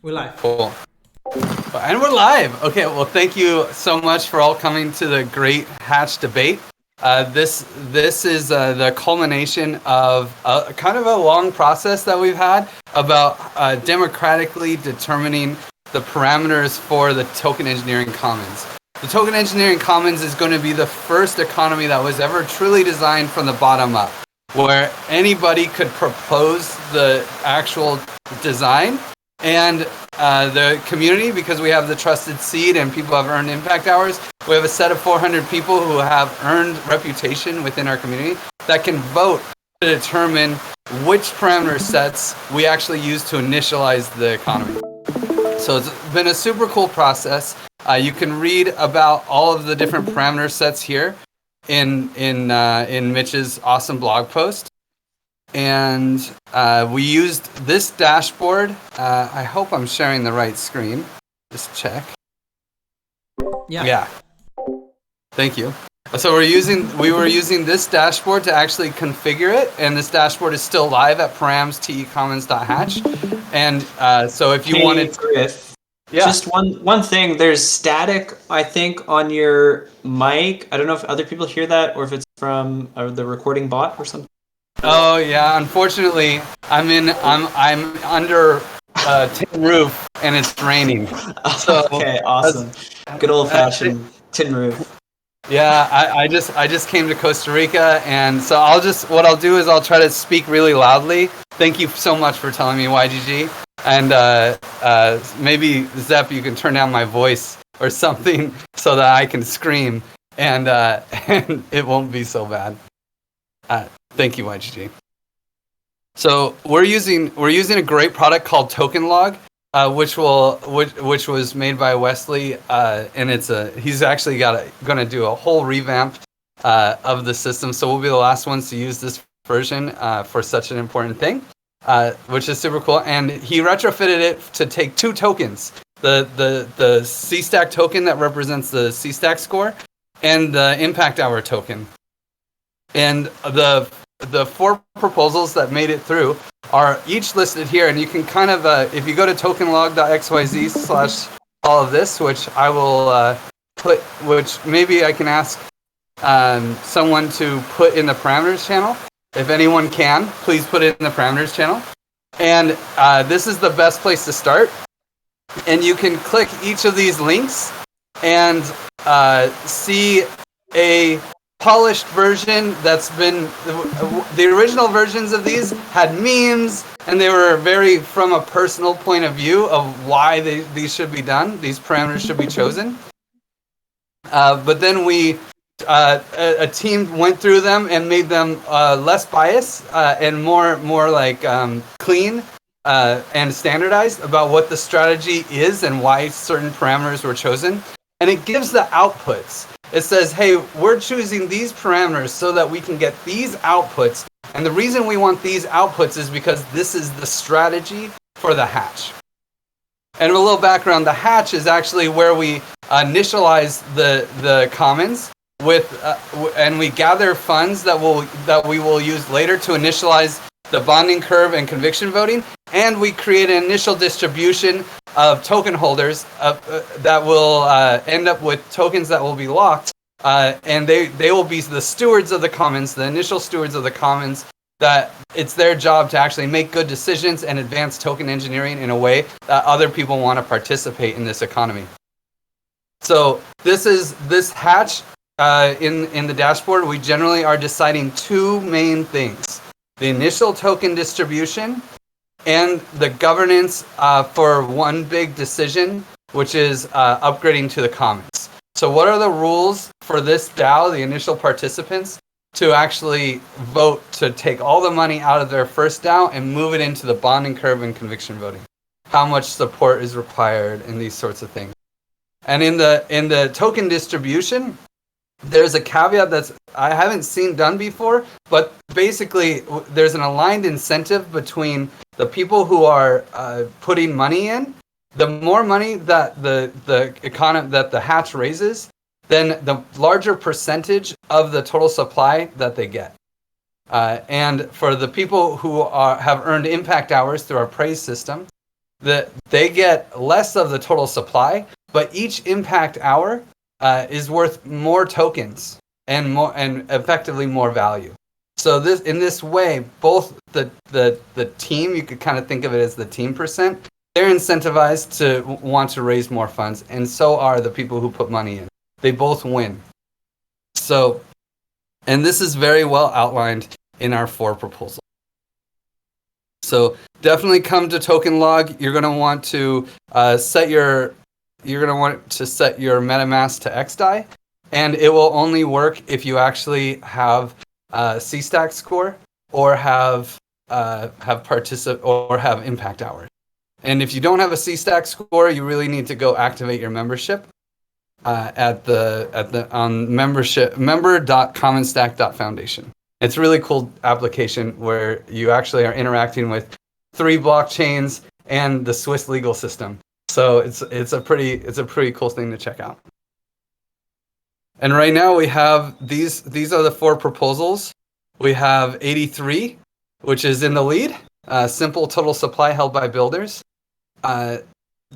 We're live. Cool. And we're live. Okay, well, thank you so much for all coming to the Great Hatch Debate. This is the culmination of kind of a long process that we've had about democratically determining the parameters for the token engineering commons. The token engineering commons is going to be the first economy that was ever truly designed from the bottom up, where anybody could propose the actual design, and the community, because we have the trusted seed and people have earned impact hours, we have a set of 400 people who have earned reputation within our community that can vote to determine which parameter sets we actually use to initialize the economy. So it's been a super cool process. You can read about all of the different parameter sets here in Mitch's awesome blog post. And we used this dashboard. I hope I'm sharing the right screen. Just check. Yeah. Thank you. So we were using this dashboard to actually configure it, and this dashboard is still live at params.tecommons.hatch. And so if you wanted, Griff, yeah. Just one thing. There's static, I think, on your mic. I don't know if other people hear that or if it's from the recording bot or something. Oh yeah, unfortunately, I'm under a tin roof and it's raining. So okay, awesome. Good old fashioned tin roof. Yeah, I just came to Costa Rica, and so what I'll do is I'll try to speak really loudly. Thank you so much for telling me, YGG, and maybe Zep, you can turn down my voice or something so that I can scream, and it won't be so bad. Thank you, YGG. So we're using a great product called Token Log, which was made by Wesley, and he's actually going to do a whole revamp of the system. So we'll be the last ones to use this version for such an important thing, which is super cool. And he retrofitted it to take two tokens: the C-Stack token that represents the C-Stack score, and the impact hour token. And the four proposals that made it through are each listed here, and you can kind of, if you go to tokenlog.xyz/all of this, which I will which maybe I can ask someone to put in the parameters channel. If anyone can, please put it in the parameters channel. And this is the best place to start. And you can click each of these links and see a polished version that's been the original versions of these had memes, and they were very from a personal point of view of why these should be done, these parameters should be chosen, but then a team went through them and made them less biased and more like clean and standardized about what the strategy is and why certain parameters were chosen. And it gives the outputs. It says, hey, we're choosing these parameters so that we can get these outputs. And the reason we want these outputs is because this is the strategy for the hatch. And a little background, the hatch is actually where we initialize the commons with, and we gather funds that we will use later to initialize the bonding curve and conviction voting. And we create an initial distribution of token holders that will end up with tokens that will be locked, and they will be the stewards of the commons, the initial stewards of the commons, that it's their job to actually make good decisions and advance token engineering in a way that other people want to participate in this economy. So this hatch in the dashboard, we generally are deciding two main things: the initial token distribution and the governance for one big decision, which is upgrading to the commons. So what are the rules for this DAO, the initial participants, to actually vote to take all the money out of their first DAO and move it into the bonding curve and conviction voting? How much support is required and these sorts of things. And in the token distribution, there's a caveat that's I haven't seen done before, but basically there's an aligned incentive between the people who are putting money in. The more money that the economy that the hatch raises, then the larger percentage of the total supply that they get. And for the people who have earned impact hours through our praise system, they get less of the total supply, but each impact hour is worth more tokens and effectively more value. So in this way, both the team, you could kind of think of it as the team percent, they're incentivized to want to raise more funds, and so are the people who put money in. They both win. So, and this is very well outlined in our 4 proposals. So definitely come to Token Log. You're going to want to set your MetaMask to XDAI, and it will only work if you actually have a CStack score or have impact hours. And if you don't have a CStack score, you really need to go activate your membership on member.commonstack.foundation. It's a really cool application where you actually are interacting with 3 blockchains and the Swiss legal system. So it's a pretty cool thing to check out. And right now we have these are the 4 proposals. We have 83, which is in the lead. Simple total supply held by builders.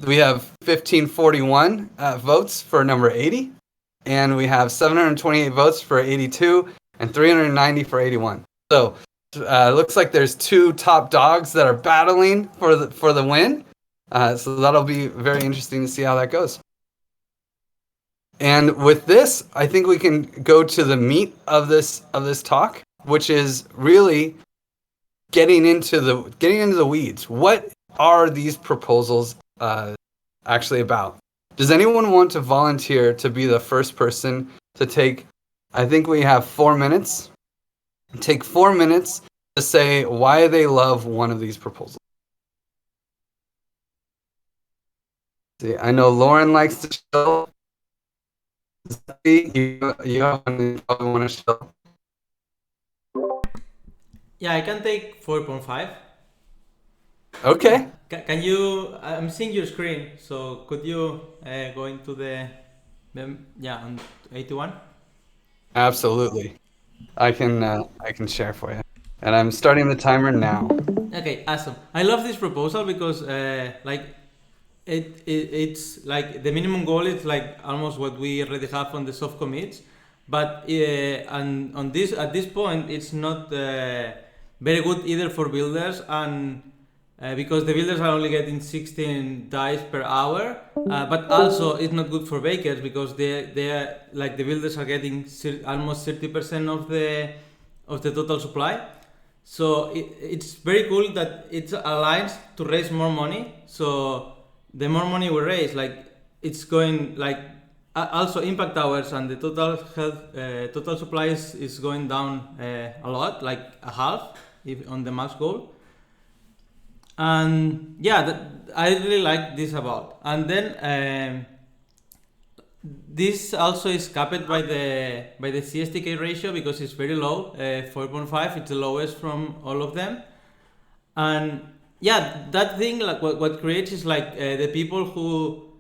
We have 1541 votes for number 80, and we have 728 votes for 82 and 390 for 81. So looks like there's 2 top dogs that are battling for the win. So that'll be very interesting to see how that goes. And with this, I think we can go to the meat of this talk, which is really getting into the weeds. What are these proposals actually about? Does anyone want to volunteer to be the first person to take? I think we have 4 minutes. Take 4 minutes to say why they love one of these proposals. See, I know Lauren likes to chill. You probably want to chill. Yeah, I can take 4.5. Okay. Can you? I'm seeing your screen, so could you go into the on 81? Absolutely. I can share for you, and I'm starting the timer now. Okay, awesome. I love this proposal because it's like the minimum goal is like almost what we already have on the soft commits, but and on this at this point it's not very good either for builders and because the builders are only getting 16 dice per hour, but also it's not good for bakers because they are like the builders are getting almost 30% of the total supply. So it's very cool that it aligns to raise more money. So the more money we raise, like it's going like also impact hours and the total supply is going down a lot, like a half if on the max goal. And yeah, I really like this about. And then this also is capped by the CSTK ratio because it's very low, 4.5. It's the lowest from all of them. And yeah, that thing like what creates is like the people who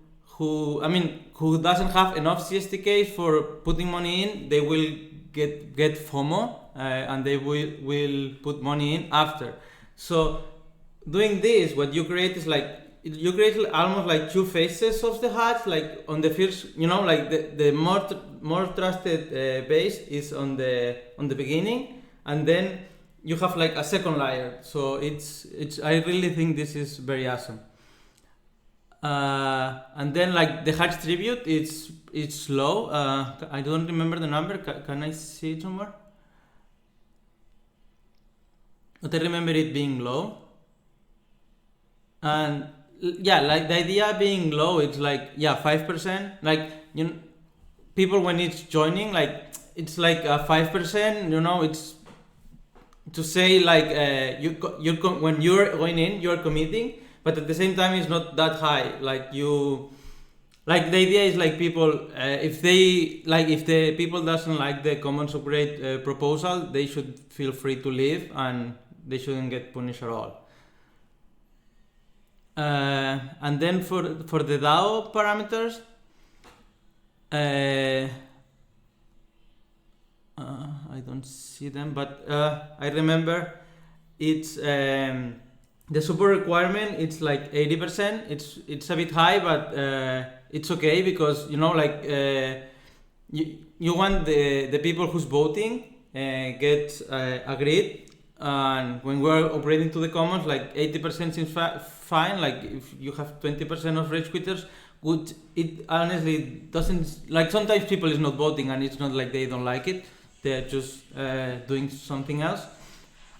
doesn't have enough CSTKs for putting money in, they will get FOMO and they will put money in after. So doing this, what you create is like you create almost like 2 phases of the hatch. Like on the first, like the more trusted base is on the beginning, and then you have like a second layer. So it's I really think this is very awesome. And then like the hatch tribute, it's low. I don't remember the number. Can I see it somewhere? But I remember it being low. And yeah, like the idea being low, it's like 5%. Like people when it's joining, like it's like 5%. It's to say like when you're going in, you're committing, but at the same time, it's not that high. Like the idea is like people if the people doesn't like the commons upgrade proposal, they should feel free to leave and they shouldn't get punished at all. And then for the DAO parameters, I don't see them, but I remember it's the support requirement it's like 80%. It's a bit high, but it's okay because like you want the people who's voting get agreed, and when we're operating to the commons, like 80% seems fine. Like if you have 20% of rage quitters, would it honestly doesn't, like sometimes people is not voting and it's not like they don't like it, they're just doing something else.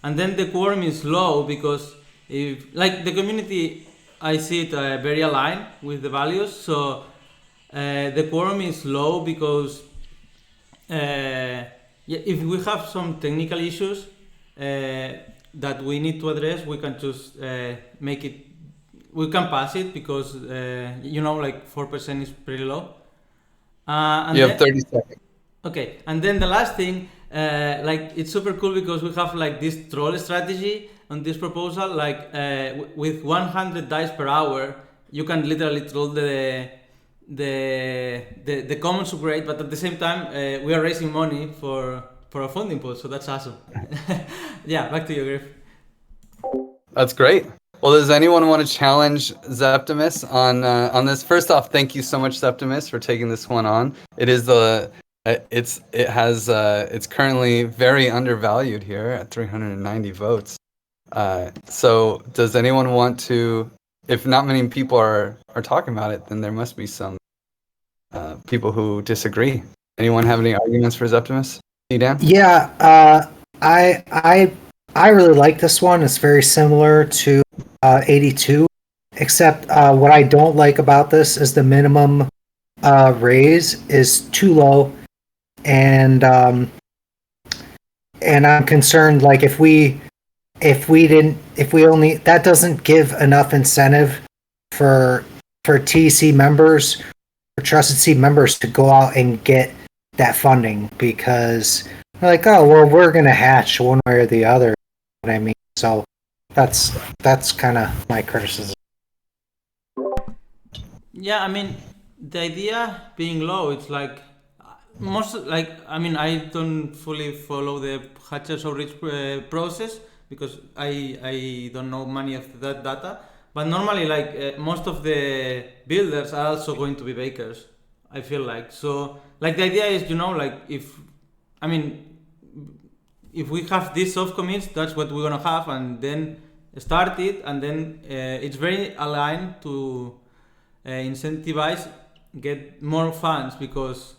And then the quorum is low because if like the community, I see it very aligned with the values. So the quorum is low because yeah, if we have some technical issues that we need to address, we can just make it. We can pass it because like 4% is pretty low. And You have then, 30 seconds. okay, and then the last thing, like it's super cool because we have like this troll strategy on this proposal. Like with 100 dice per hour, you can literally troll the commons upgrade, but at the same time, we are raising money for a funding pool, so that's awesome. Yeah, back to you, Griff. That's great. Well, does anyone want to challenge Zeptimus on this? First off, thank you so much, Zeptimus, for taking this one on. It's currently very undervalued here at 390 votes. So does anyone want to? If not many people are talking about it, then there must be some people who disagree. Anyone have any arguments for Zeptimus? Dan? Yeah, I really like this one. It's very similar to 82, except what I don't like about this is the minimum raise is too low, and I'm concerned. Like if we only, that doesn't give enough incentive for TC members, for Trusted Seed members to go out and get that funding, because they're like, oh well, we're gonna hatch one way or the other. What I mean, so that's kind of my criticism. Yeah, I mean, the idea being low, it's like most like I don't fully follow the Hatchers outreach process because I don't know many of that data. But normally, like most of the builders are also going to be bakers. I feel like so. Like the idea is, like if we have these soft commits, that's what we're gonna have, and then start it, and then it's very aligned to incentivize get more funds, because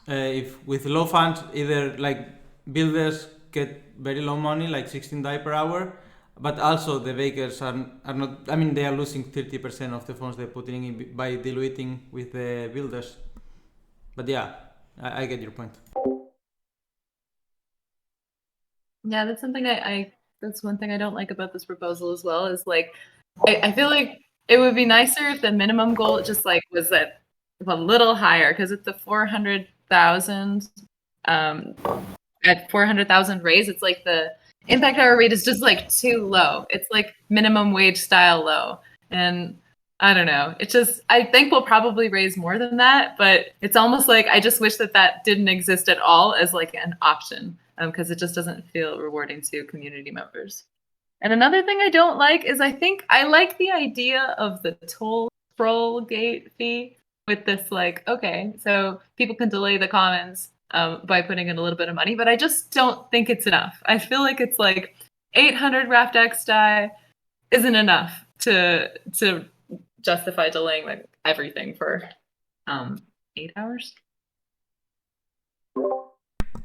if with low funds, either like builders get very low money, like 16 die per hour, but also the bakers are not. They are losing 30% of the funds they're putting in by diluting with the builders. But yeah, I get your point. Yeah, that's something that's one thing I don't like about this proposal as well, is like I feel like it would be nicer if the minimum goal just like was at a little higher, because at the 400,000 at 400,000 raise, it's like the impact hour rate is just like too low. It's like minimum wage style low. And I don't know. It just, I think we'll probably raise more than that, but it's almost like I just wish that didn't exist at all as like an option, because it just doesn't feel rewarding to community members. And another thing I don't like is I think I like the idea of the troll gate fee with this, like, okay, so people can delay the commons by putting in a little bit of money, but I just don't think it's enough. I feel like it's like 800 Raft X die isn't enough to justify delaying like everything for 8 hours.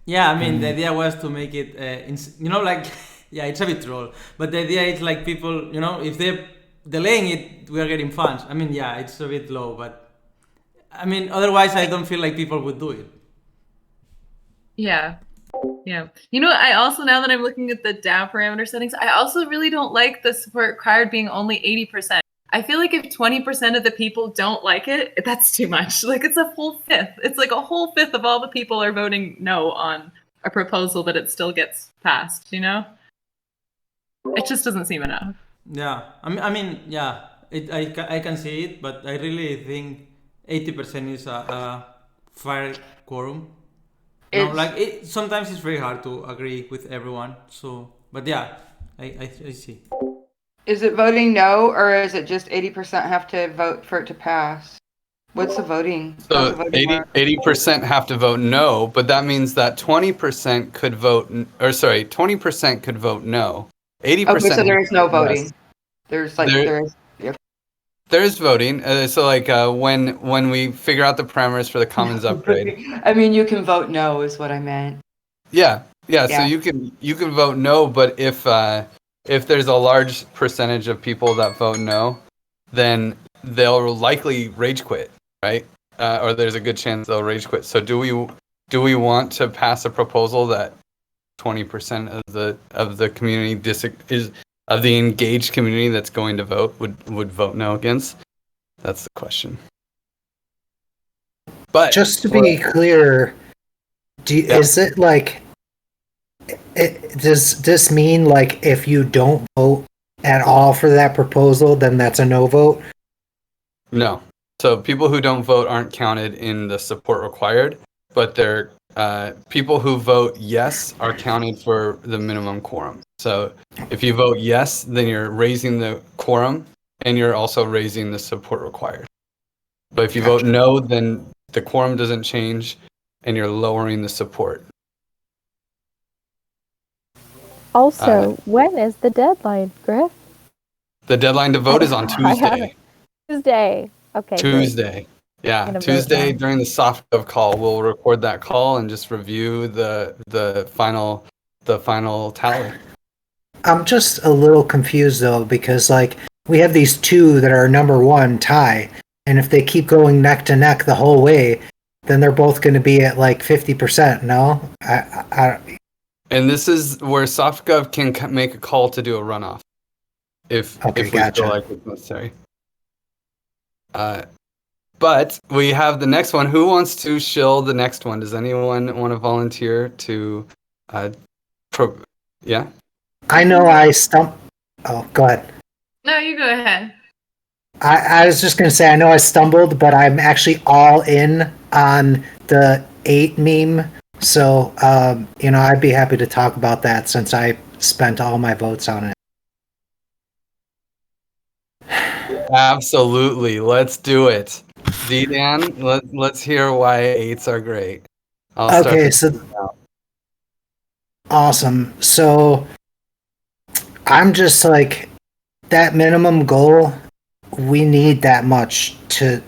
Yeah, the idea was to make it, like, yeah, it's a bit troll, but the idea is like people, if they're delaying it, we are getting funds. Yeah, it's a bit low, but otherwise I don't feel like people would do it. Yeah. I also, now that I'm looking at the DAO parameter settings, I also really don't like the support required being only 80%. I feel like if 20% of the people don't like it, that's too much. Like it's a full fifth. It's like a whole fifth of all the people are voting no on a proposal, but it still gets passed, It just doesn't seem enough. Yeah, yeah, I can see it, but I really think 80% is a fair quorum. Sometimes it's very hard to agree with everyone. So, but yeah, I see. Is it voting no, or is it just 80% have to vote for it to pass? What's the voting? How's the So voting work? 80% have to vote no, but that means that 20% could vote, 20% could vote no. 80%. Okay, so there is no yes. voting. There's like There- there is. Yeah. There's voting. So like when we figure out the parameters for the commons upgrade. I mean, you can vote no, is what I meant. Yeah. So Yeah. you can vote no, but if there's a large percentage of people that vote no, then they'll likely rage quit, right? Or there's a good chance they'll rage quit. So do we want to pass a proposal that 20% of the community is of the engaged community that's going to vote would vote no against? That's the question. But Just to be clear, is it like, does this mean like if you don't vote at all for that proposal, then that's a no vote? No. So people who don't vote aren't counted in the support required, but they're people who vote yes are counted for the minimum quorum. So if you vote yes, then you're raising the quorum and you're also raising the support required. But if you vote no, then the quorum doesn't change and you're lowering the support. Also, when is the deadline, Griff? The deadline to vote is on I haven't- Tuesday. Tuesday. Okay. Tuesday. Great. Yeah, Gonna vote Tuesday now. during the soft gov call, we'll record that call and just review the final tally. I'm just a little confused though, because like we have these two that are number one tie, and if they keep going neck to neck the whole way, then they're both going to be at like 50%. No, And this is where SoftGov can make a call to do a runoff if we gotcha. feel like it's necessary. But we have the next one. Who wants to shill the next one? Does anyone want to volunteer to? Yeah. I know I stumped. Oh, go ahead. No, you go ahead. I was just going to say, I know I stumbled, but I'm actually all in on the 8 meme. So, I'd be happy to talk about that since I spent all my votes on it. Absolutely. Let's do it. D-Dan, let's hear why 8s are great. Okay, so awesome. So I'm just like, that minimum goal, we need that much to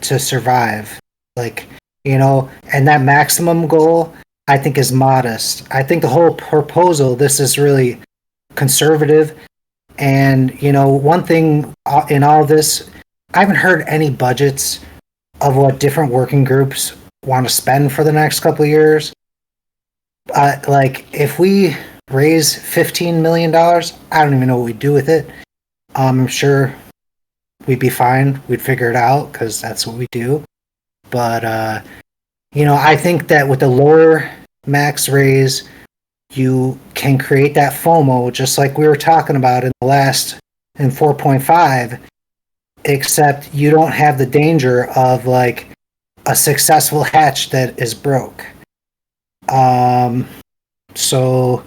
survive. Like, and that maximum goal, I think, is modest. I think the whole proposal, this is really conservative. And, one thing in all this, I haven't heard any budgets of what different working groups want to spend for the next couple of years. Like, if we raise $15 million, I don't even know what we'd do with it. I'm sure we'd be fine. We'd figure it out because that's what we do. But, I think that with the lower max you can create that FOMO, just like we were talking about in 4.5, except you don't have the danger of like a successful hatch that is broke. So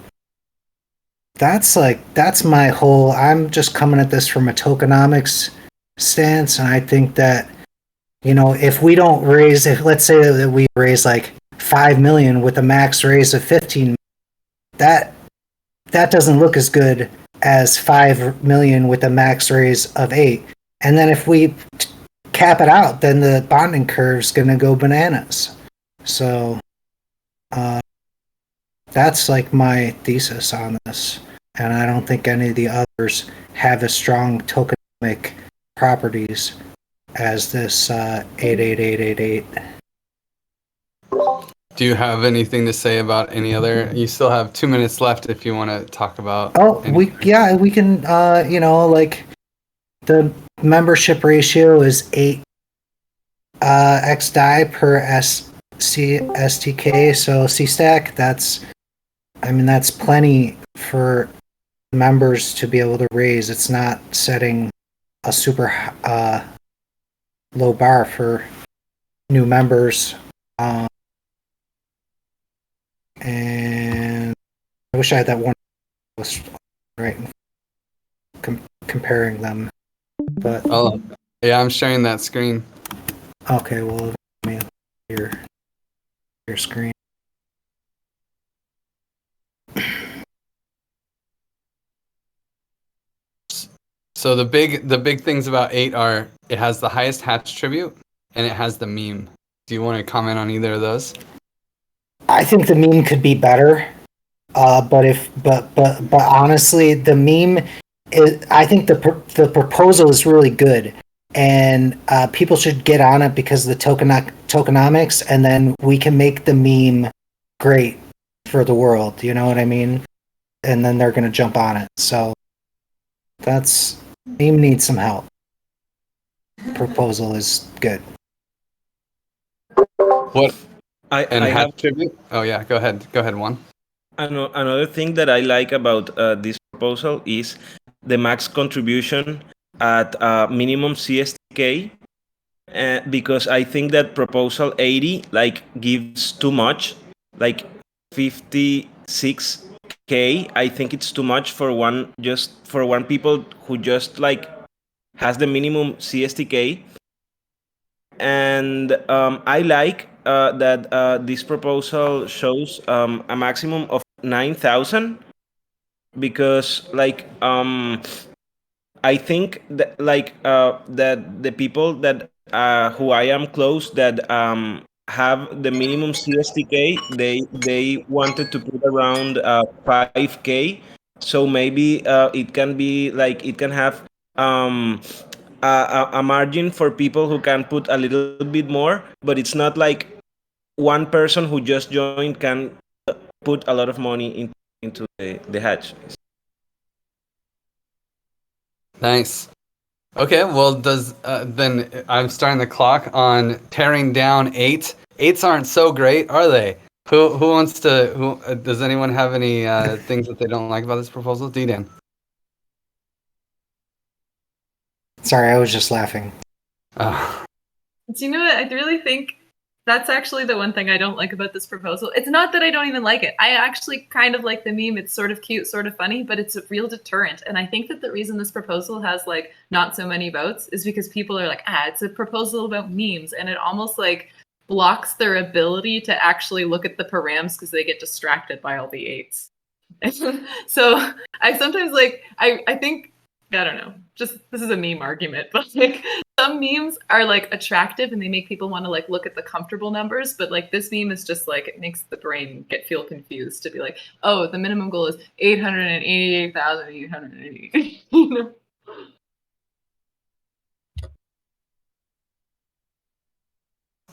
that's my whole, I'm just coming at this from a tokenomics stance, and I think that, if we don't raise, if let's say that we raise like 5 million with a max raise of 15, that doesn't look as good as 5 million with a max raise of 8. And then if we cap it out, then the bonding curve's going to go bananas. So that's like my thesis on this. And I don't think any of the others have as strong tokenomic properties as this 88888. Do you have anything to say about any other? You still have 2 minutes left if you want to talk about. Oh, we can. Like the membership ratio is 8 x die per STK. So CStack. That's plenty for members to be able to raise. It's not setting a super low bar for new members. And I wish I had that one right. comparing them. But Oh, yeah, I'm sharing that screen. okay, well, let me your screen. So the big things about 8 are it has the highest hatch tribute and it has the meme. Do you want to comment on either of those? I think the meme could be better. But honestly, the meme is. I think the proposal is really good, and people should get on it because of the tokenomics, and then we can make the meme great for the world. You know what I mean? And then they're gonna jump on it. So that's meme needs some help. Proposal is good. What I, and I hatch have tribute? Oh yeah, go ahead, Juan. another thing that I like about this proposal is the max contribution at minimum CSTK, because I think that proposal 80 like gives too much, like 56K. I think it's too much for one people who just like has the minimum CSTK. And I like that this proposal shows a maximum of 9,000, because I think that that the people that who I am close that have the minimum CSTK, they wanted to put around 5K. So maybe it can be like it can have um, a margin for people who can put a little bit more, but it's not like one person who just joined can put a lot of money into the hatch. Nice. Okay, well, does then I'm starting the clock on tearing down 8. 8s aren't so great, are they? Who wants to? Who does anyone have any things that they don't like about this proposal? D-Dan. Sorry, I was just laughing. Oh, Do you know what? I really think that's actually the one thing I don't like about this proposal. It's not that I don't even like it. I actually kind of like the meme. It's sort of cute, sort of funny, but it's a real deterrent. And I think that the reason this proposal has like not so many votes is because people are like, it's a proposal about memes. And it almost like blocks their ability to actually look at the params because they get distracted by all the 8s. So I sometimes like, I think, I don't know, just this is a meme argument, but like some memes are like attractive and they make people want to like look at the comfortable numbers, but like this meme is just like it makes the brain feel confused to be like, oh, the minimum goal is 888,880. You know?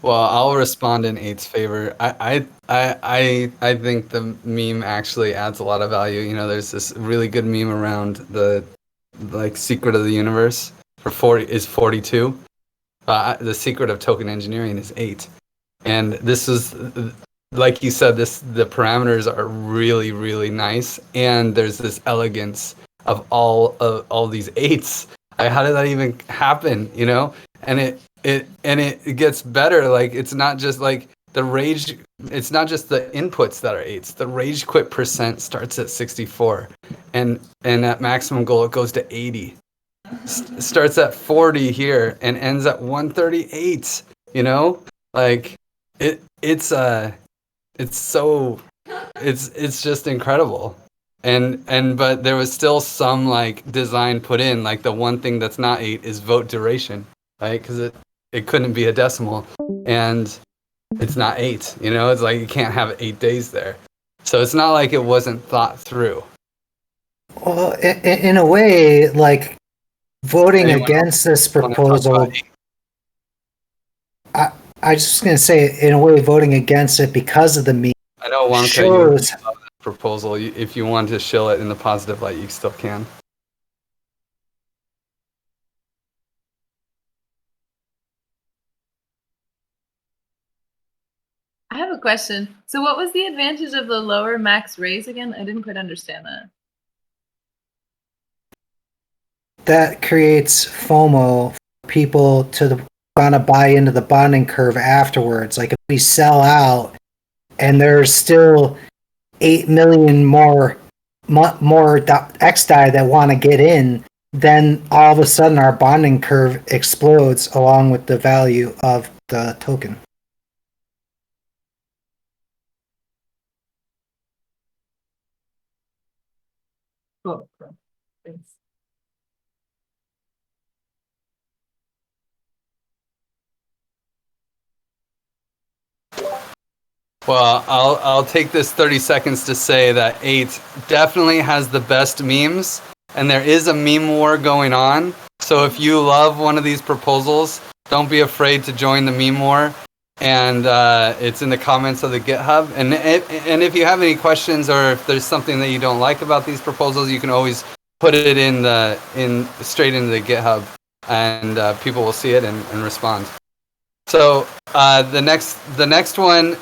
well, I'll respond in 8's favor. I think the meme actually adds a lot of value. You know, there's this really good meme around the like secret of the universe for 40 is 42. The secret of token engineering is 8, and this is like you said. The parameters are really really nice, and there's this elegance of all these 8s. How did that even happen? You know, and it gets better. Like it's not just like the rage. It's not just the inputs that are 8s. The rage quit percent starts at 64, and at maximum goal it goes to 80. Starts at 40 here and ends at 138. You know, like it's just incredible. And but there was still some like design put in. Like the one thing that's not 8 is vote duration, right? Because it couldn't be a decimal, and it's not 8. You know, it's like you can't have 8 days there. So it's not like it wasn't thought through. Well, in a way, like voting against this proposal, I was just going to say, in a way, voting against it because of the meme. I know Wonka, shows you love that proposal. If you want to shill it in the positive light, you still can. I have a question. So what was the advantage of the lower max raise again? I didn't quite understand that. That creates FOMO for people to want to buy into the bonding curve afterwards. Like if we sell out and there's still 8 million more XDAI that want to get in, then all of a sudden our bonding curve explodes along with the value of the token. Cool. Thanks. Well, I'll take this 30 seconds to say that 8 definitely has the best memes, and there is a meme war going on. So if you love one of these proposals, don't be afraid to join the meme war. And it's in the comments of the GitHub. And if you have any questions or if there's something that you don't like about these proposals, you can always put it straight into the GitHub, and people will see it and respond. So the next one,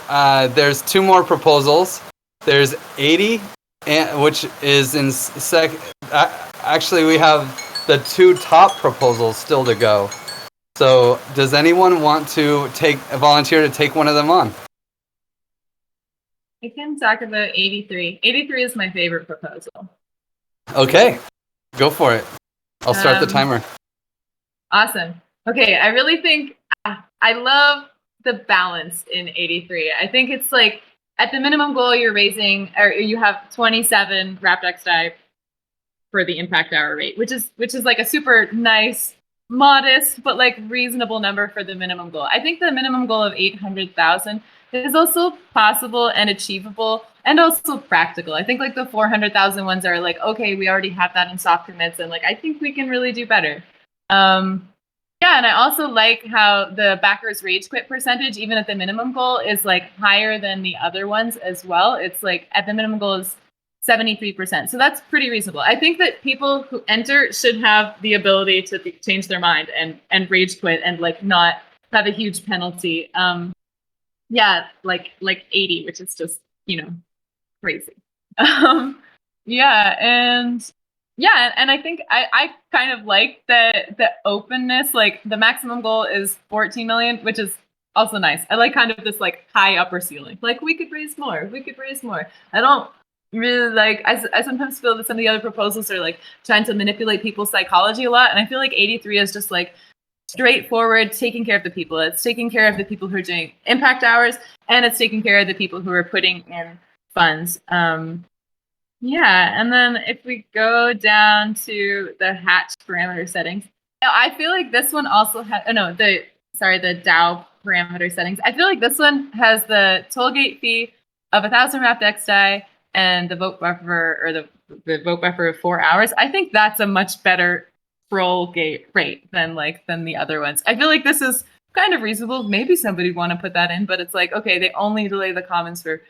there's 2 more proposals. There's 80, which is in actually we have the 2 top proposals still to go. So does anyone want to volunteer to take one of them on? I can talk about 83. 83 is my favorite proposal. Okay, go for it. I'll start the timer. Awesome. Okay, I really think I love the balance in 83. I think it's like at the minimum goal you're raising, or you have 27 wrapped X die for the impact hour rate, which is like a super nice, modest but like reasonable number for the minimum goal. I think the minimum goal of 800,000 is also possible and achievable and also practical. I think like the 400,000 ones are like, okay, we already have that in soft commits, and like I think we can really do better. Yeah, and I also like how the backers rage quit percentage, even at the minimum goal, is like higher than the other ones as well. It's like at the minimum goal is 73%. So that's pretty reasonable. I think that people who enter should have the ability to change their mind and rage quit and like not have a huge penalty. Yeah, like 80, which is just, crazy. And I think I kind of like the openness. Like the maximum goal is 14 million, which is also nice. I like kind of this like high upper ceiling. Like we could raise more. I don't really like. I sometimes feel that some of the other proposals are like trying to manipulate people's psychology a lot, and I feel like 83 is just like straightforward, taking care of the people. It's taking care of the people who are doing impact hours, and it's taking care of the people who are putting in funds. Yeah, and then if we go down to the hatch parameter settings, I feel like this one also has, the DAO parameter settings. I feel like this one has the tollgate fee of 1,000 wrapped X die and the vote buffer, or the vote buffer of 4 hours. I think that's a much better troll gate rate than the other ones. I feel like this is kind of reasonable. Maybe somebody would want to put that in, but it's like, okay, they only delay the comments for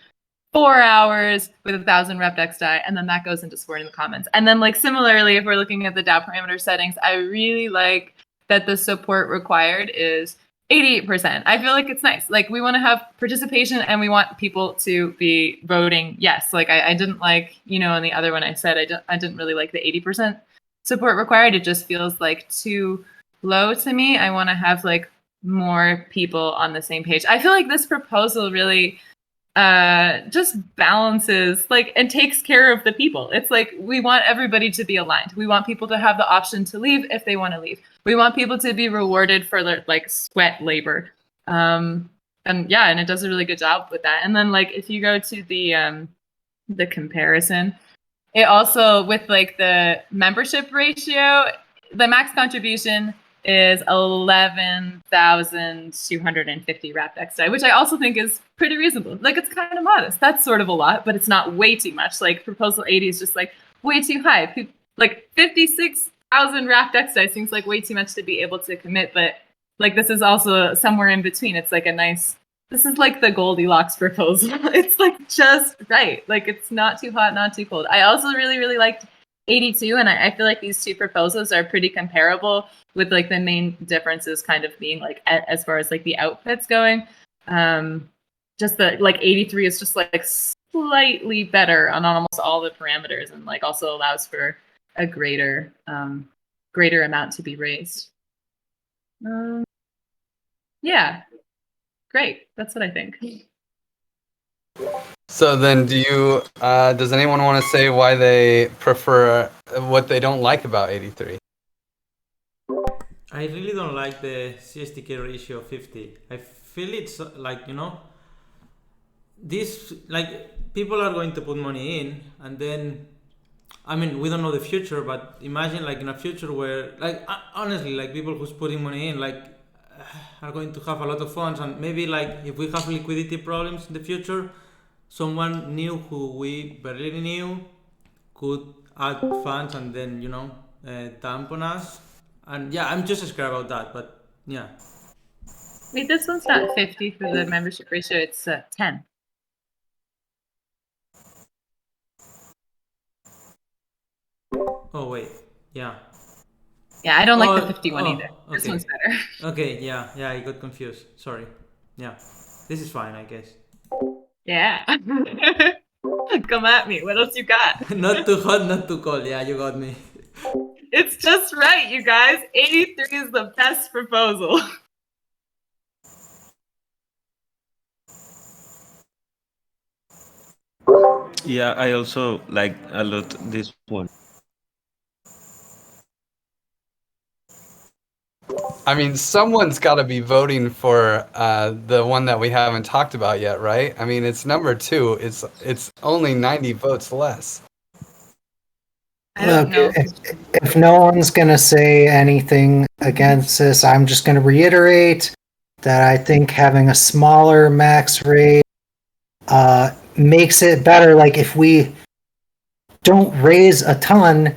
4 hours with 1,000 repped X die, and then that goes into supporting the comments. And then like similarly, if we're looking at the DAO parameter settings, I really like that the support required is 88%. I feel like it's nice. Like we want to have participation and we want people to be voting yes. Like I didn't like, in the other one I said I didn't really like the 80% support required. It just feels like too low to me. I want to have like more people on the same page. I feel like this proposal really just balances and takes care of the people. It's like we want everybody to be aligned. We want people to have the option to leave if they want to leave. We want people to be rewarded for their sweat labor. And it does a really good job with that. And then if you go to the comparison, it also with the membership ratio, the max contribution is 11,250 wrapped X die, which I also think is pretty reasonable. It's kind of modest. That's sort of a lot, but it's not way too much. Proposal 80 is just way too high. 56,000 wrapped X die seems way too much to be able to commit, but this is also somewhere in between. It's this is the Goldilocks proposal. It's just right. It's not too hot, not too cold. I also really, really liked 82, and I feel like these two proposals are pretty comparable, with the main differences kind of being as far as the outputs going. Just the 83 is just slightly better on almost all the parameters, and also allows for a greater amount to be raised. Yeah, great. That's what I think. So then does anyone want to say why they prefer, what they don't like about 83? I really don't like the CSTK ratio of 50. I feel it's like, this, like, people are going to put money in, and then, I mean, we don't know the future, but imagine, like, in a future where, like, honestly, like, people who's putting money in, like, are going to have a lot of funds, and maybe, like, if we have liquidity problems in the future, someone new who we barely knew could add funds and then, dump on us. And yeah, I'm just scared about that, but yeah. Wait, this one's not 50 for the membership ratio, it's 10. Oh, wait. Yeah. Yeah, I don't like the Oh, 51 either. This okay. one's better. Okay, yeah, I got confused. Sorry. Yeah. This is fine, I guess. Yeah. Come at me. What else you got? Not too hot, not too cold. Yeah, you got me. It's just right, you guys. 83 is the best proposal. Yeah, I also like a lot this one. I mean, someone's got to be voting for the one that we haven't talked about yet, right? I mean, it's number 2. It's only 90 votes less. I don't know. If no one's going to say anything against this, I'm just going to reiterate that I think having a smaller max rate makes it better. Like, if we don't raise a ton,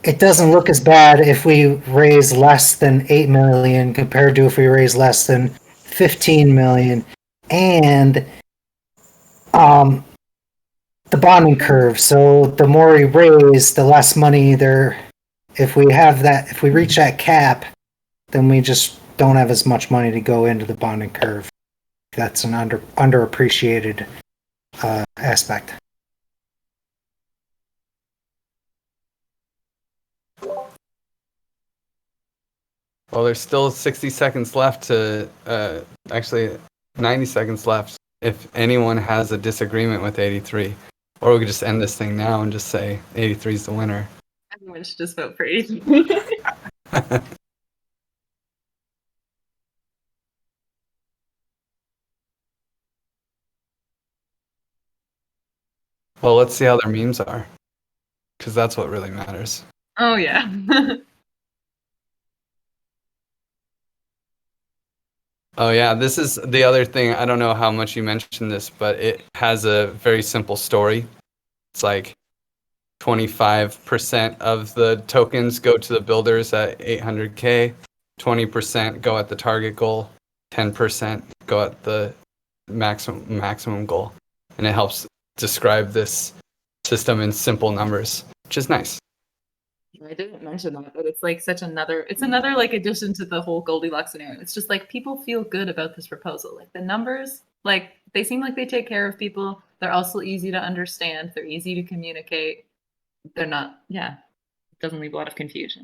it doesn't look as bad if we raise less than 8 million compared to if we raise less than 15 million. And the bonding curve. So the more we raise, the less money there. If we reach that cap, then we just don't have as much money to go into the bonding curve. That's an underappreciated aspect. Well, there's still 60 seconds left to, actually 90 seconds left if anyone has a disagreement with 83. Or we could just end this thing now and just say 83 is the winner. Everyone should just vote for 83. Well, let's see how their memes are. Because that's what really matters. Oh, yeah. Oh, yeah, this is the other thing. I don't know how much you mentioned this, but it has a very simple story. It's like 25% of the tokens go to the builders at 800K, 20% go at the target goal, 10% go at the maximum goal. And it helps describe this system in simple numbers, which is nice. I didn't mention that, but it's like it's another like addition to the whole Goldilocks scenario. It's just like people feel good about this proposal. Like the numbers, like they seem like they take care of people. They're also easy to understand. They're easy to communicate. They're not, it doesn't leave a lot of confusion.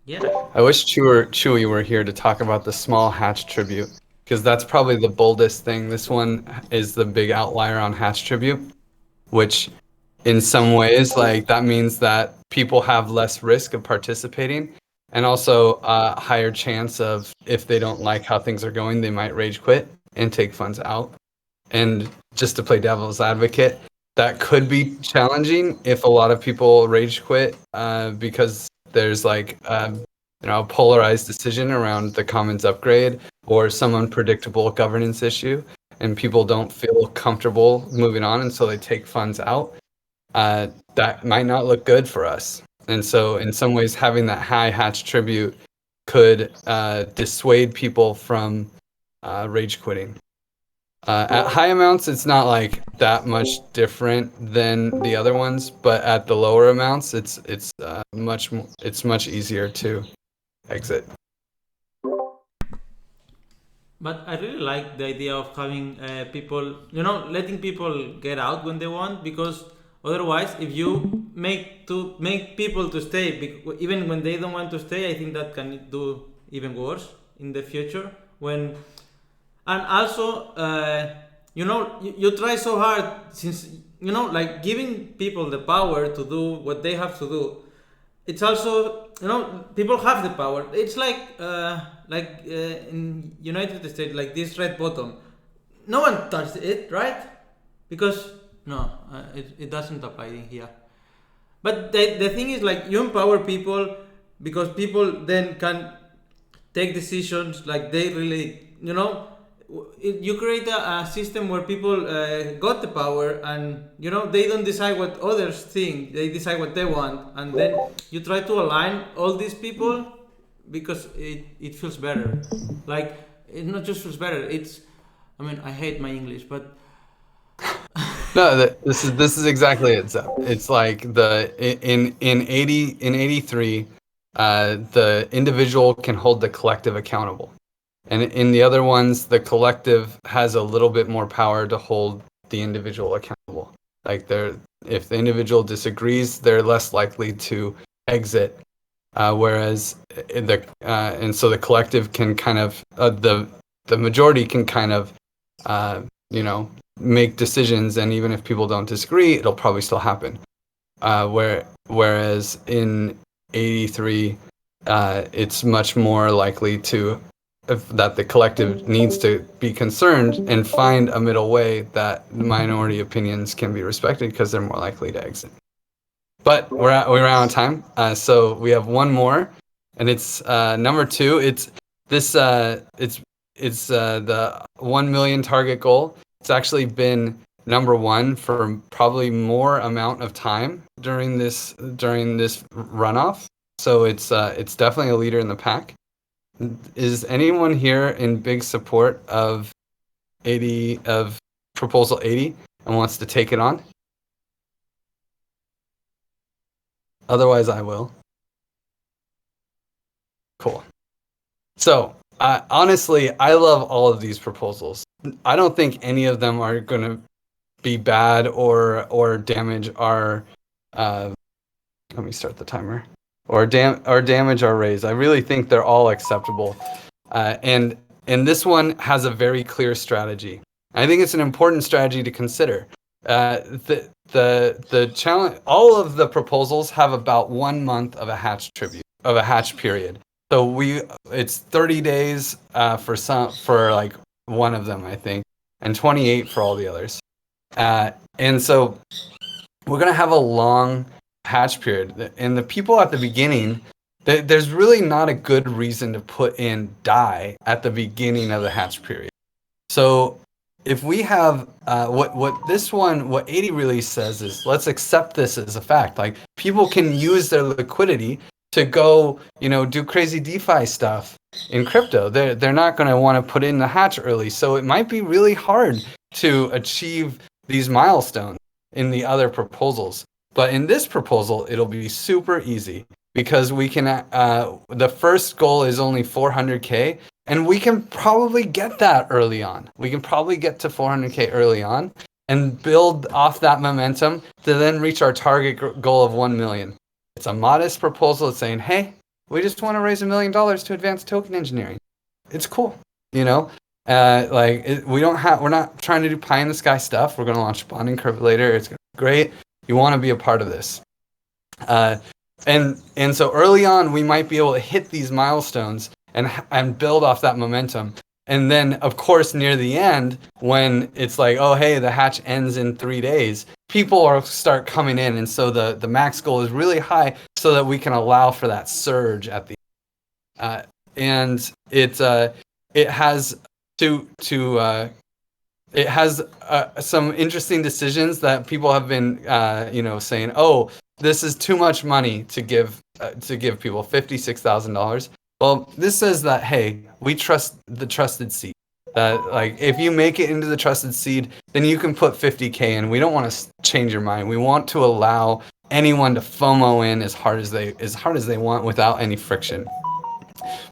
Yeah. I wish Chewy were here to talk about the small hatch tribute, because that's probably the boldest thing. This one is the big outlier on hatch tribute, which in some ways, like, that means that people have less risk of participating, and also a higher chance of, if they don't like how things are going, they might rage quit and take funds out. And just to play devil's advocate, that could be challenging if a lot of people rage quit because there's like a polarized decision around the commons upgrade or some unpredictable governance issue, and people don't feel comfortable moving on, and so they take funds out. That might not look good for us. And so in some ways, having that high hatch tribute could dissuade people from rage quitting. At high amounts, it's not like that much different than the other ones, but at the lower amounts, it's much easier to exit. But I really like the idea of having people, letting people get out when they want, because otherwise, if you make people to stay, even when they don't want to stay, I think that can do even worse in the future. And also, you try so hard, since like giving people the power to do what they have to do. it's also, people have the power. It's in United States, like this red button. No one touched it, right? Because no, it doesn't apply in here. But the thing is, like, you empower people because people then can take decisions like they really, you create a system where people got the power, and they don't decide what others think, they decide what they want, and then you try to align all these people because it feels better. Like, it not just feels better, I hate my English, but No, this is exactly it, Zep. It's like in 83, the individual can hold the collective accountable, and in the other ones, the collective has a little bit more power to hold the individual accountable. Like if the individual disagrees, they're less likely to exit. Whereas and so the collective can kind of the majority can kind of make decisions, and even if people don't disagree, it'll probably still happen. Whereas in 83, it's much more likely that the collective needs to be concerned and find a middle way that minority opinions can be respected because they're more likely to exit. But we're out of time, so we have one more, and it's number 2. It's the 1 million target goal. It's actually been number 1 for probably more amount of time during this runoff. So it's definitely a leader in the pack. Is anyone here in big support of proposal 80 and wants to take it on? Otherwise, I will. Cool. So, honestly, I love all of these proposals. I don't think any of them are going to be bad or damage our. Let me start the timer. Or damage our raise. I really think they're all acceptable, and this one has a very clear strategy. I think it's an important strategy to consider. The challenge. All of the proposals have about 1 month of a hatch period. So it's 30 days for like one of them, I think, and 28 for all the others. And so we're gonna have a long hatch period, and the people at the beginning, there's really not a good reason to put in die at the beginning of the hatch period. So if we have what 80 really says is, let's accept this as a fact. Like, people can use their liquidity to go, do crazy DeFi stuff in crypto. They're not going to want to put in the hatch early, so it might be really hard to achieve these milestones in the other proposals. But in this proposal, it'll be super easy because we can. The first goal is only 400K, and we can probably get that early on. We can probably get to 400K early on and build off that momentum to then reach our target goal of 1 million. It's a modest proposal. It's saying, hey, we just want to raise $1 million to advance token engineering. It's cool, we're not trying to do pie in the sky stuff. We're going to launch a bonding curve later. It's going to be great. You want to be a part of this. And so early on, we might be able to hit these milestones and build off that momentum. And then, of course, near the end, when it's like, oh, hey, the hatch ends in 3 days, people start coming in. And so the max goal is really high so that we can allow for that surge at the end. And it has some interesting decisions that people have been, saying, oh, this is too much money to give people $56,000. Well, this says that, hey, we trust the trusted seed. That, like, if you make it into the trusted seed, then you can put 50K in. We don't want to change your mind. We want to allow anyone to FOMO in as hard as they want without any friction.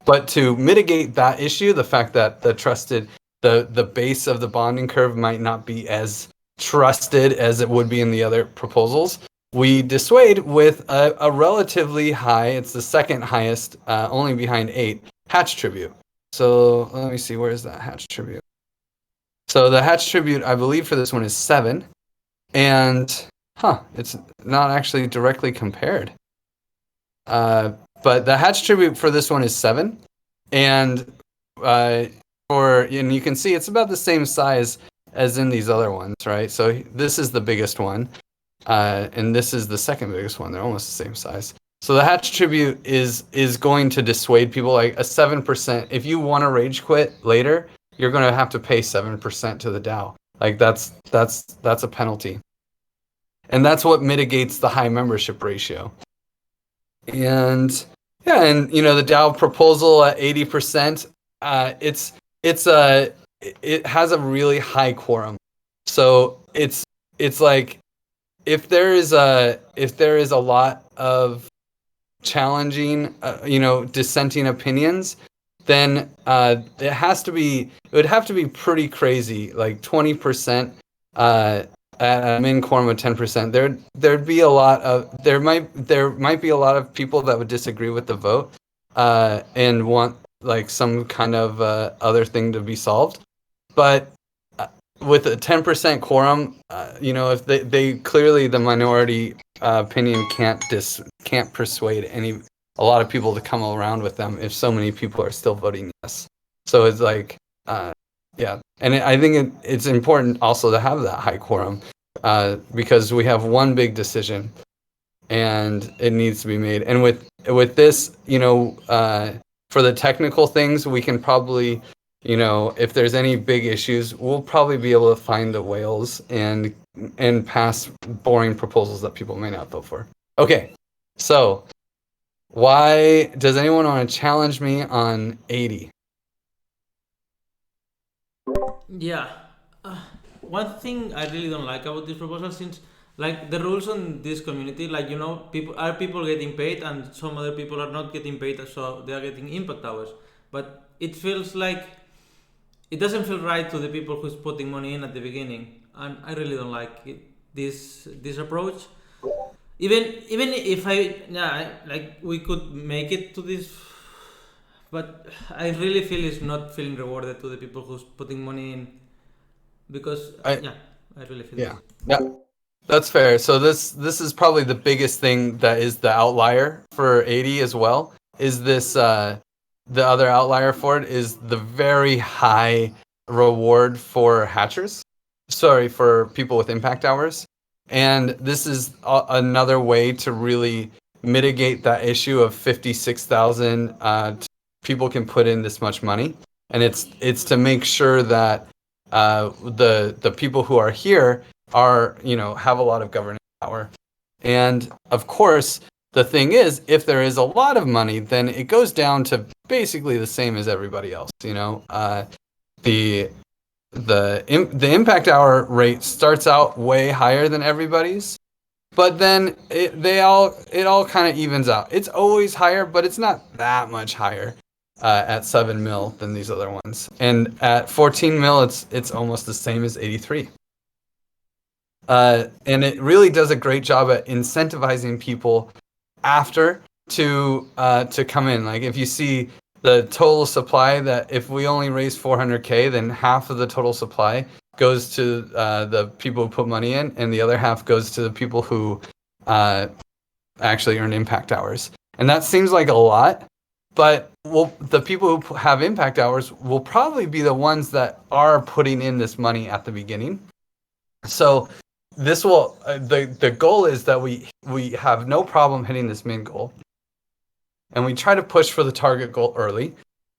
But to mitigate that issue, the fact that the base of the bonding curve might not be as trusted as it would be in the other proposals, we dissuade with a relatively high, it's the second highest, only behind 8, hatch tribute. So let me see, where is that hatch tribute? So the hatch tribute, I believe for this one is 7, and it's not actually directly compared. But the hatch tribute for this one is 7, and and you can see it's about the same size as in these other ones, right? So this is the biggest one, and this is the second biggest one. They're almost the same size. So the hatch tribute is going to dissuade people. Like a 7%. If you want to rage quit later, you're going to have to pay 7% to the DAO. Like that's a penalty, and that's what mitigates the high membership ratio. And yeah, and the DAO proposal at 80%, it has a really high quorum. So it's like if there is a lot of challenging, dissenting opinions, then it would have to be pretty crazy, like 20%. At a min quorum of 10%, there might be a lot of people that would disagree with the vote, and want like some kind of other thing to be solved. But with a 10% quorum, if they clearly, the minority opinion can't persuade a lot of people to come around with them if so many people are still voting yes. So it's like, yeah, and I think it's important also to have that high quorum, because we have one big decision, and it needs to be made. And with this, for the technical things, we can probably, if there's any big issues, we'll probably be able to find the whales and pass boring proposals that people may not vote for. Okay, so why does anyone want to challenge me on 80? Yeah. One thing I really don't like about this proposal, since like the rules on this community, like people getting paid and some other people are not getting paid, so they are getting impact hours. But it feels like it doesn't feel right to the people who's putting money in at the beginning, and I really don't like this approach. Even if we could make it to this, but I really feel it's not feeling rewarded to the people who's putting money in, because I really feel Yeah, yeah, that's fair. So this is probably the biggest thing that is the outlier for 80 as well. Is this the other outlier for it is the very high reward for hatchers. Sorry, for people with impact hours. And this is another way to really mitigate that issue of 56,000 people can put in this much money. And it's to make sure that the people who are here are, have a lot of governing power. And of course, the thing is, if there is a lot of money, then it goes down to basically the same as everybody else. The impact hour rate starts out way higher than everybody's, but then it all kind of evens out. It's always higher, but it's not that much higher at 7 mil than these other ones. And at 14 mil, it's almost the same as 83. And it really does a great job at incentivizing people after to come in. Like if you see the total supply, that if we only raise 400K, then half of the total supply goes to the people who put money in, and the other half goes to the people who actually earn impact hours. And that seems like a lot, but the people who have impact hours will probably be the ones that are putting in this money at the beginning. So this will the goal is that we have no problem hitting this min goal, and we try to push for the target goal early.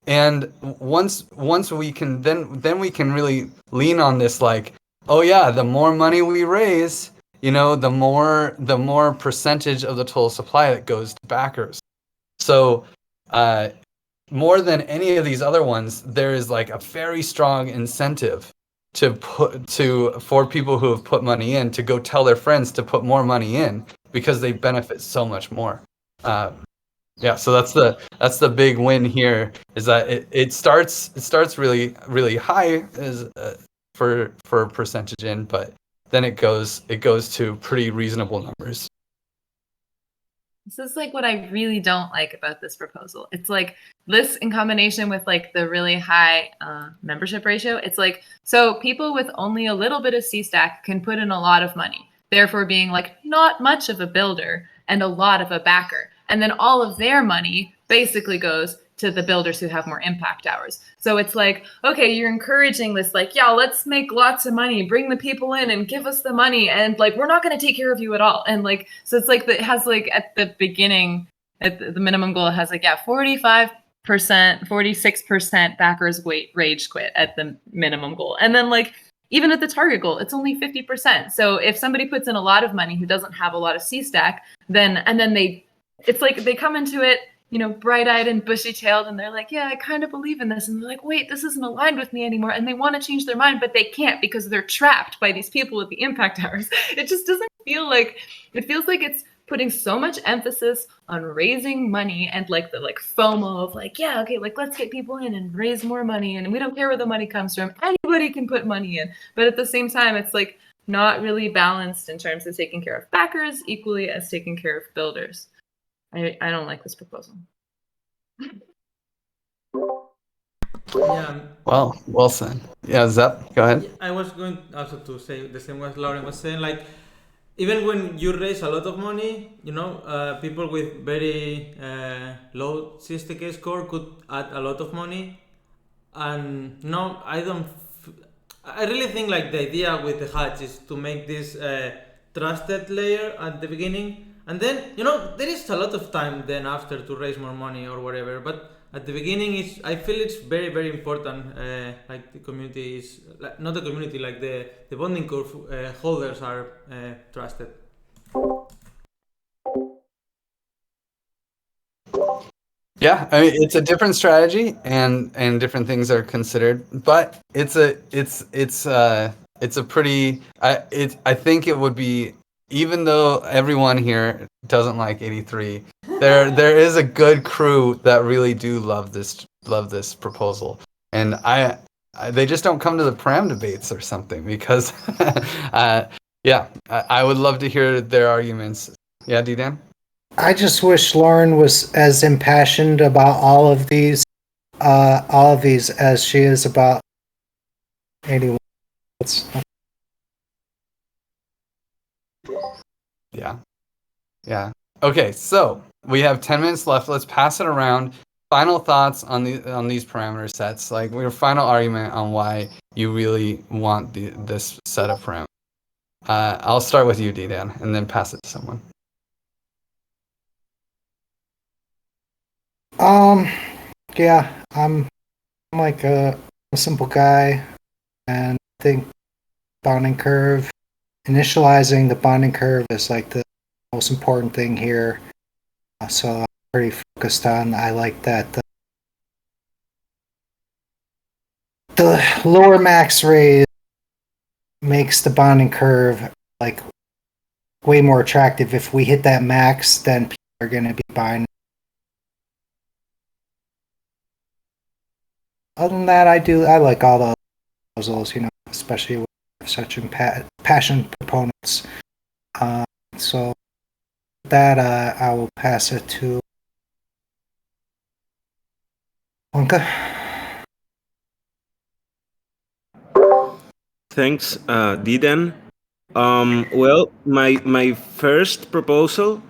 And once we can, then we can really lean on this, like, oh yeah, the more money we raise, the more percentage of the total supply that goes to backers. So more than any of these other ones, there is like a very strong incentive for people who have put money in to go tell their friends to put more money in, because they benefit so much more. Yeah, so that's the big win here, is that it starts really really high as for percentage in, but then it goes to pretty reasonable numbers. This is like what I really don't like about this proposal. It's like this in combination with like the really high membership ratio. It's like, so people with only a little bit of C-Stack can put in a lot of money, therefore being like not much of a builder and a lot of a backer. and then all of their money basically goes to the builders who have more impact hours. So it's like, okay, you're encouraging this, like, yeah, let's make lots of money, bring the people in and give us the money, and like we're not going to take care of you at all. And like, so it's like it has like at the beginning, at the minimum goal, it has like 45%, 46% backers rage quit at the minimum goal, and then like even at the target goal, it's only 50%. So if somebody puts in a lot of money who doesn't have a lot of C-stack, then it's like they come into it, bright-eyed and bushy-tailed, and they're like, yeah, I kind of believe in this. And they're like, wait, this isn't aligned with me anymore. And they want to change their mind, but they can't because they're trapped by these people with the impact hours. It just doesn't feel like, it feels like it's putting so much emphasis on raising money and like the FOMO of like, yeah, okay, like let's get people in and raise more money. And we don't care where the money comes from. Anybody can put money in. But at the same time, it's like not really balanced in terms of taking care of backers equally as taking care of builders. I don't like this proposal. Yeah. Well said. Yeah, Zep, go ahead. I was going also to say the same as Lauren was saying, like, even when you raise a lot of money, people with very low CSTK score could add a lot of money. And no, I really think like the idea with the hatch is to make this trusted layer at the beginning. And then, there is a lot of time then after to raise more money or whatever. But at the beginning, I feel it's very, very important. Like the community is, not the community, like the bonding curve holders are trusted. Yeah, I mean it's a different strategy, and different things are considered, but it's a pretty. I think it would be, even though everyone here doesn't like 83, there is a good crew that really do love this proposal, and they just don't come to the Param debates or something because, yeah, I would love to hear their arguments. Yeah, D-Dan? I just wish Lauren was as impassioned about all of these as she is about 81. Yeah. Okay, so we have 10 minutes left. Let's pass it around. Final thoughts on these parameter sets. Like your final argument on why you really want this set of parameters. I'll start with you, D-Dan, and then pass it to someone. Yeah, I'm like a simple guy, and I think initializing the bonding curve is like the most important thing here. So I'm pretty focused on. I like that the lower max raise makes the bonding curve like way more attractive. If we hit that max, then people are going to be buying. Other than that, I like all the proposals, especially with such passionate proponents. So with that, I will pass it to Wonka. Thanks, Diden. Well, my first proposal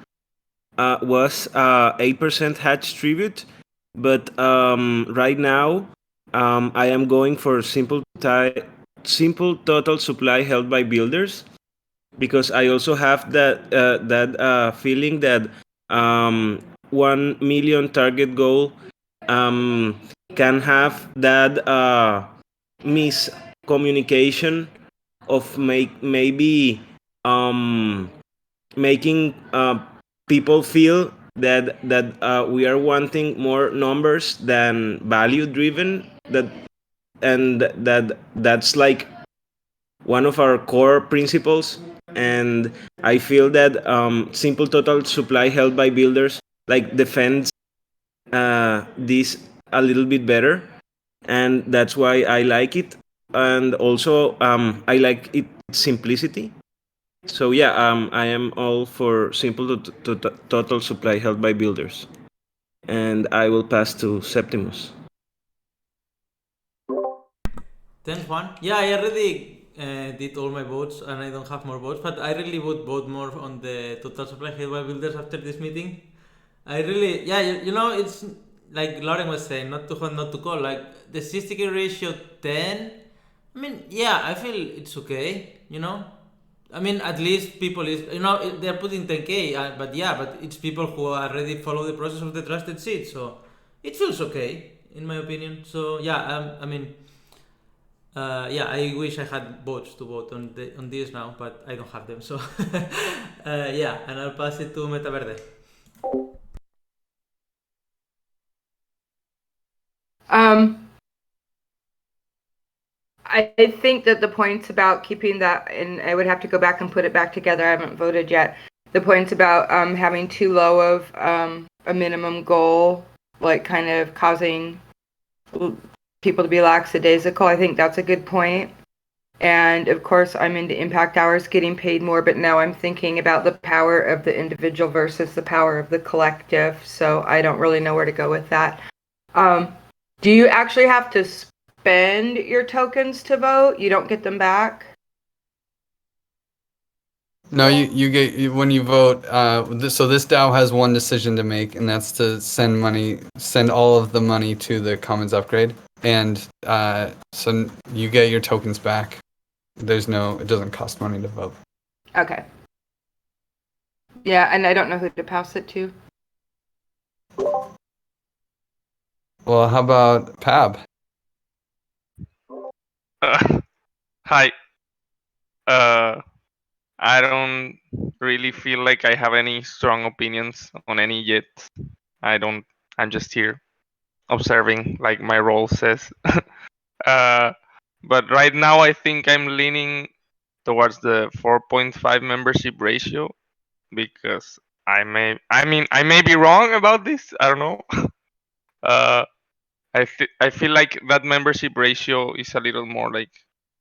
was 8% hatch tribute, but right now I am going for simple total supply held by builders, because I also have that feeling that 1 million target goal can have that miscommunication of maybe making people feel that we are wanting more numbers than value driven, that's like one of our core principles. And I feel that simple total supply held by builders like defends this a little bit better, and that's why I like it. And also I like its simplicity. So yeah, I am all for simple total supply held by builders. And I will pass to Septimus. Thanks, Juan. Yeah, I already did all my votes and I don't have more votes, but I really would vote more on the total supply held by builders after this meeting. I really, yeah, it's like Lauren was saying, not to hot, not to cold. Like the 60k ratio 10. I mean, yeah, I feel it's okay. I mean, at least people is, they're putting 10k, but yeah, but it's people who already follow the process of the trusted seed, so it feels okay in my opinion. So yeah, I mean, yeah, I wish I had votes to vote on this now, but I don't have them. So yeah, and I'll pass it to Metaverde. I think that the points about keeping that, and I would have to go back and put it back together. I haven't voted yet. The points about having too low of a minimum goal, like kind of causing people to be lackadaisical. I think that's a good point. And of course, I'm into impact hours, getting paid more, but now I'm thinking about the power of the individual versus the power of the collective. So I don't really know where to go with that. Do you actually have to spend your tokens to vote? You don't get them back? No, you get when you vote. So this DAO has one decision to make, and that's to send all of the money to the Commons upgrade, and so you get your tokens back. It doesn't cost money to vote. Okay. Yeah, and I don't know who to pass it to. Well, how about Pab? Hi. I don't really feel like I have any strong opinions on any yet. I'm just here observing, like my role says. But right now, I think I'm leaning towards the 4.5 membership ratio because I may be wrong about this. I don't know. uh, I feel like that membership ratio is a little more like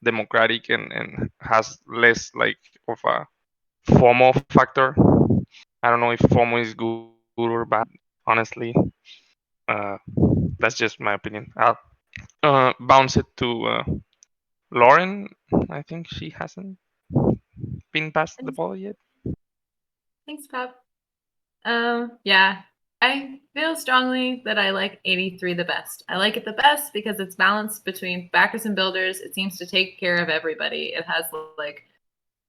democratic and has less like of a FOMO factor. I don't know if FOMO is good or bad, honestly. Uh, that's just my opinion. I'll bounce it to Lauren. I think she hasn't been past the ball yet. Thanks, Pop. Yeah, I feel strongly that I like 83 the best. I like it the best because it's balanced between backers and builders. It seems to take care of everybody. It has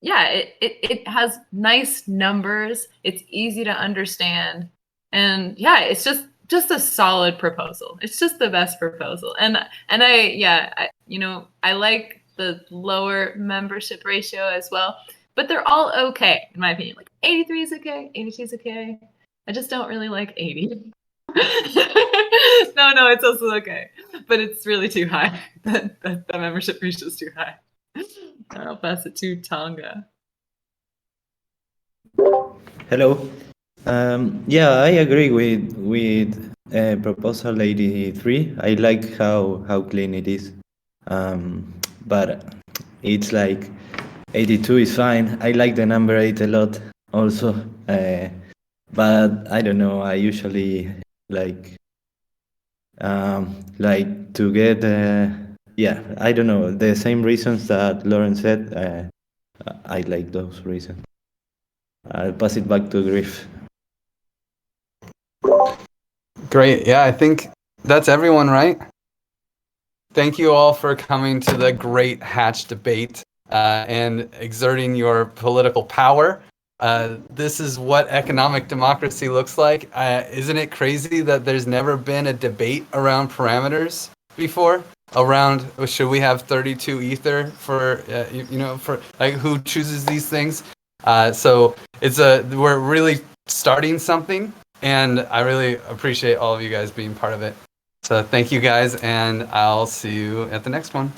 it has nice numbers. It's easy to understand, and yeah, it's just a solid proposal. It's just the best proposal, and I like the lower membership ratio as well. But they're all okay, in my opinion. Like 83 is okay, 82 is okay. I just don't really like 80. No, it's also okay. But it's really too high. That membership ratio is too high. I'll pass it to Tonga. Hello. Yeah, I agree with proposal 83. I like how clean it is. But it's like 82 is fine. I like the number 8 a lot also. But I don't know. I usually like to get yeah. I don't know, the same reasons that Lauren said. I like those reasons. I'll pass it back to Griff. Great. Yeah, I think that's everyone, right? Thank you all for coming to the Great Hatch debate and exerting your political power. This is what economic democracy looks like. Isn't it crazy that there's never been a debate around parameters before? Around should we have 32 ether for for like who chooses these things? So we're really starting something, and I really appreciate all of you guys being part of it. So thank you guys, and I'll see you at the next one.